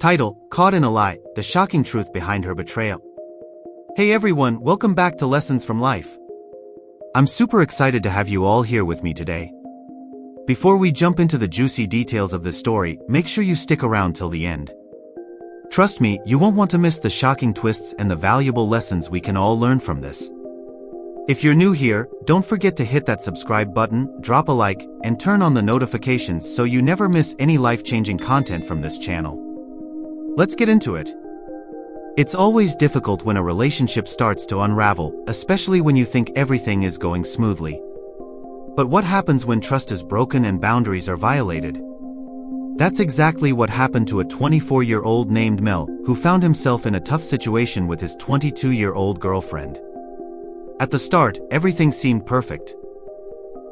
Title: Caught in a Lie, the shocking truth behind her betrayal. Hey everyone, welcome back to Lessons from Life. I'm super excited to have you all here with me today. Before we jump into the juicy details of this story, make sure you stick around till the end. Trust me, you won't want to miss the shocking twists and the valuable lessons we can all learn from this. If you're new here, don't forget to hit that subscribe button, drop a like, and turn on the notifications so you never miss any life-changing content from this channel. Let's get into it. It's always difficult when a relationship starts to unravel, especially when you think everything is going smoothly. But what happens when trust is broken and boundaries are violated? That's exactly what happened to a 24-year-old named Mel, who found himself in a tough situation with his 22-year-old girlfriend. At the start, everything seemed perfect.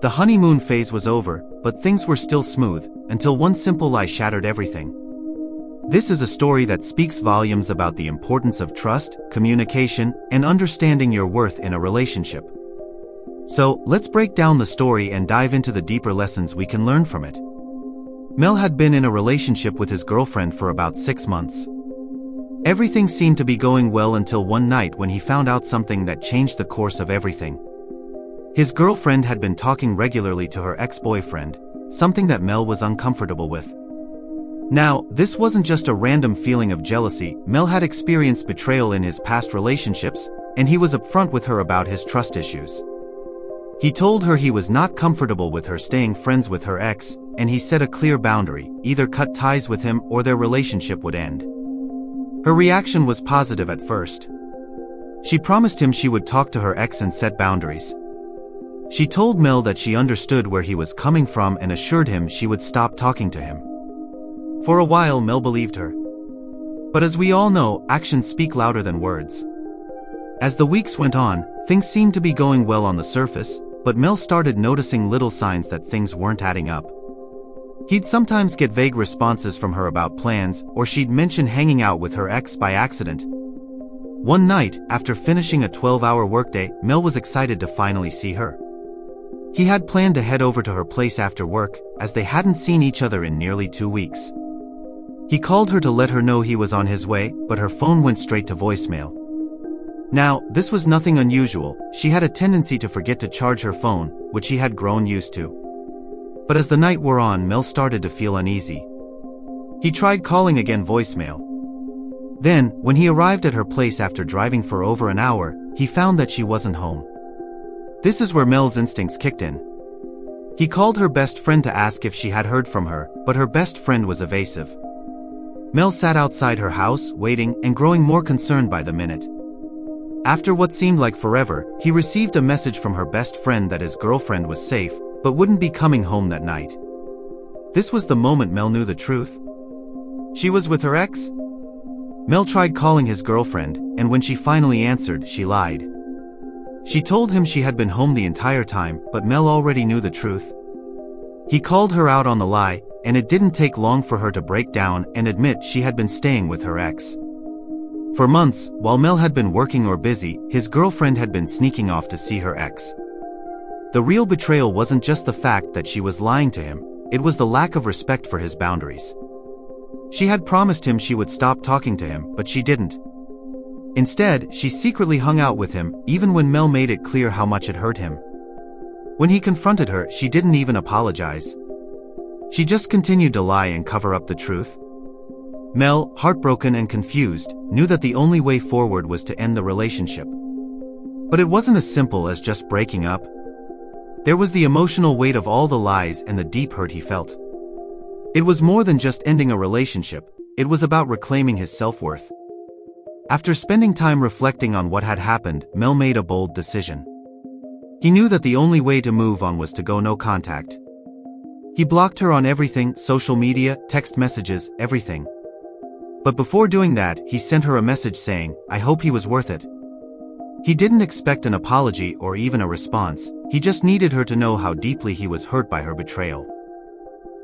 The honeymoon phase was over, but things were still smooth, until one simple lie shattered everything. This is a story that speaks volumes about the importance of trust, communication, and understanding your worth in a relationship. So, let's break down the story and dive into the deeper lessons we can learn from it. Mel had been in a relationship with his girlfriend for about 6 months. Everything seemed to be going well until one night when he found out something that changed the course of everything. His girlfriend had been talking regularly to her ex-boyfriend, something that Mel was uncomfortable with. Now, this wasn't just a random feeling of jealousy. Mel had experienced betrayal in his past relationships, and he was upfront with her about his trust issues. He told her he was not comfortable with her staying friends with her ex, and he set a clear boundary: either cut ties with him or their relationship would end. Her reaction was positive at first. She promised him she would talk to her ex and set boundaries. She told Mel that she understood where he was coming from and assured him she would stop talking to him. For a while, Mel believed her. But as we all know, actions speak louder than words. As the weeks went on, things seemed to be going well on the surface, but Mel started noticing little signs that things weren't adding up. He'd sometimes get vague responses from her about plans, or she'd mention hanging out with her ex by accident. One night, after finishing a 12-hour workday, Mel was excited to finally see her. He had planned to head over to her place after work, as they hadn't seen each other in nearly 2 weeks. He called her to let her know he was on his way, but her phone went straight to voicemail. Now, this was nothing unusual. She had a tendency to forget to charge her phone, which he had grown used to. But as the night wore on, Mel started to feel uneasy. He tried calling again, voicemail. Then, when he arrived at her place after driving for over an hour, he found that she wasn't home. This is where Mel's instincts kicked in. He called her best friend to ask if she had heard from her, but her best friend was evasive. Mel sat outside her house, waiting, and growing more concerned by the minute. After what seemed like forever, he received a message from her best friend that his girlfriend was safe, but wouldn't be coming home that night. This was the moment Mel knew the truth. She was with her ex? Mel tried calling his girlfriend, and when she finally answered, she lied. She told him she had been home the entire time, but Mel already knew the truth. He called her out on the lie, and it didn't take long for her to break down and admit she had been staying with her ex. For months, while Mel had been working or busy, his girlfriend had been sneaking off to see her ex. The real betrayal wasn't just the fact that she was lying to him, it was the lack of respect for his boundaries. She had promised him she would stop talking to him, but she didn't. Instead, she secretly hung out with him, even when Mel made it clear how much it hurt him. When he confronted her, she didn't even apologize. She just continued to lie and cover up the truth. Mel, heartbroken and confused, knew that the only way forward was to end the relationship. But it wasn't as simple as just breaking up. There was the emotional weight of all the lies and the deep hurt he felt. It was more than just ending a relationship, it was about reclaiming his self-worth. After spending time reflecting on what had happened, Mel made a bold decision. He knew that the only way to move on was to go no contact. He blocked her on everything: social media, text messages, everything. But before doing that, he sent her a message saying, "I hope he was worth it." He didn't expect an apology or even a response, he just needed her to know how deeply he was hurt by her betrayal.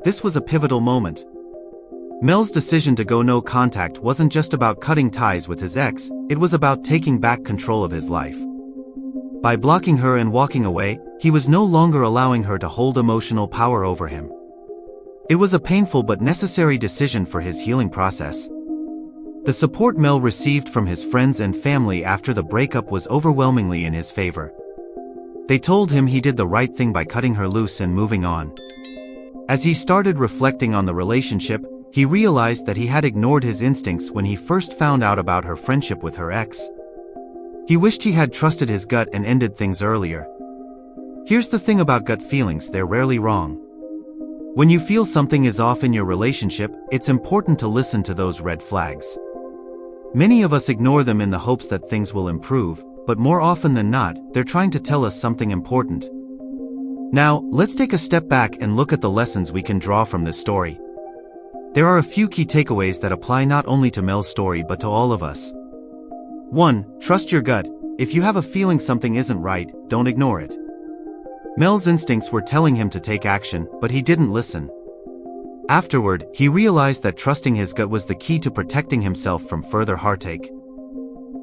This was a pivotal moment. Mel's decision to go no contact wasn't just about cutting ties with his ex, it was about taking back control of his life. By blocking her and walking away, he was no longer allowing her to hold emotional power over him. It was a painful but necessary decision for his healing process. The support Mel received from his friends and family after the breakup was overwhelmingly in his favor. They told him he did the right thing by cutting her loose and moving on. As he started reflecting on the relationship, he realized that he had ignored his instincts when he first found out about her friendship with her ex. He wished he had trusted his gut and ended things earlier. Here's the thing about gut feelings, they're rarely wrong. When you feel something is off in your relationship, it's important to listen to those red flags. Many of us ignore them in the hopes that things will improve, but more often than not, they're trying to tell us something important. Now, let's take a step back and look at the lessons we can draw from this story. There are a few key takeaways that apply not only to Mel's story but to all of us. 1. Trust your gut. If you have a feeling something isn't right, don't ignore it. Mel's instincts were telling him to take action, but he didn't listen. Afterward, he realized that trusting his gut was the key to protecting himself from further heartache.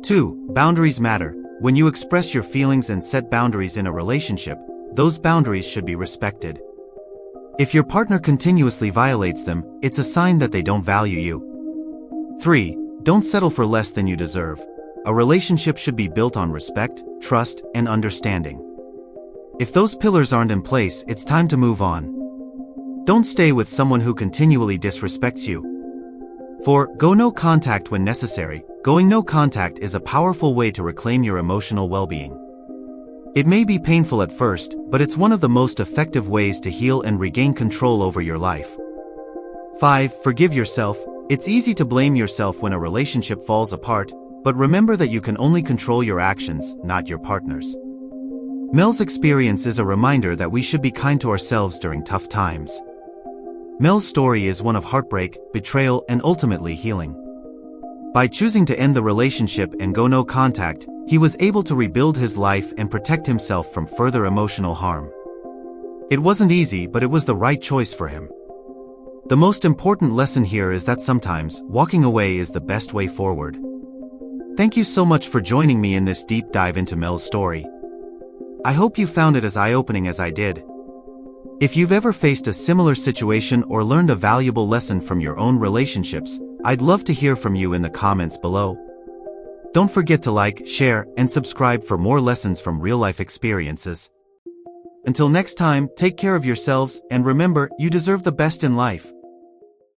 2. Boundaries matter. When you express your feelings and set boundaries in a relationship, those boundaries should be respected. If your partner continuously violates them, it's a sign that they don't value you. 3. Don't settle for less than you deserve. A relationship should be built on respect, trust, and understanding. If those pillars aren't in place, it's time to move on. Don't stay with someone who continually disrespects you. 4. Go no contact when necessary. Going no contact is a powerful way to reclaim your emotional well-being. It may be painful at first, but it's one of the most effective ways to heal and regain control over your life. 5. Forgive yourself. It's easy to blame yourself when a relationship falls apart, but remember that you can only control your actions, not your partner's. Mel's experience is a reminder that we should be kind to ourselves during tough times. Mel's story is one of heartbreak, betrayal, and ultimately healing. By choosing to end the relationship and go no contact, he was able to rebuild his life and protect himself from further emotional harm. It wasn't easy, but it was the right choice for him. The most important lesson here is that sometimes, walking away is the best way forward. Thank you so much for joining me in this deep dive into Mel's story. I hope you found it as eye-opening as I did. If you've ever faced a similar situation or learned a valuable lesson from your own relationships, I'd love to hear from you in the comments below. Don't forget to like, share, and subscribe for more lessons from real-life experiences. Until next time, take care of yourselves, and remember, you deserve the best in life.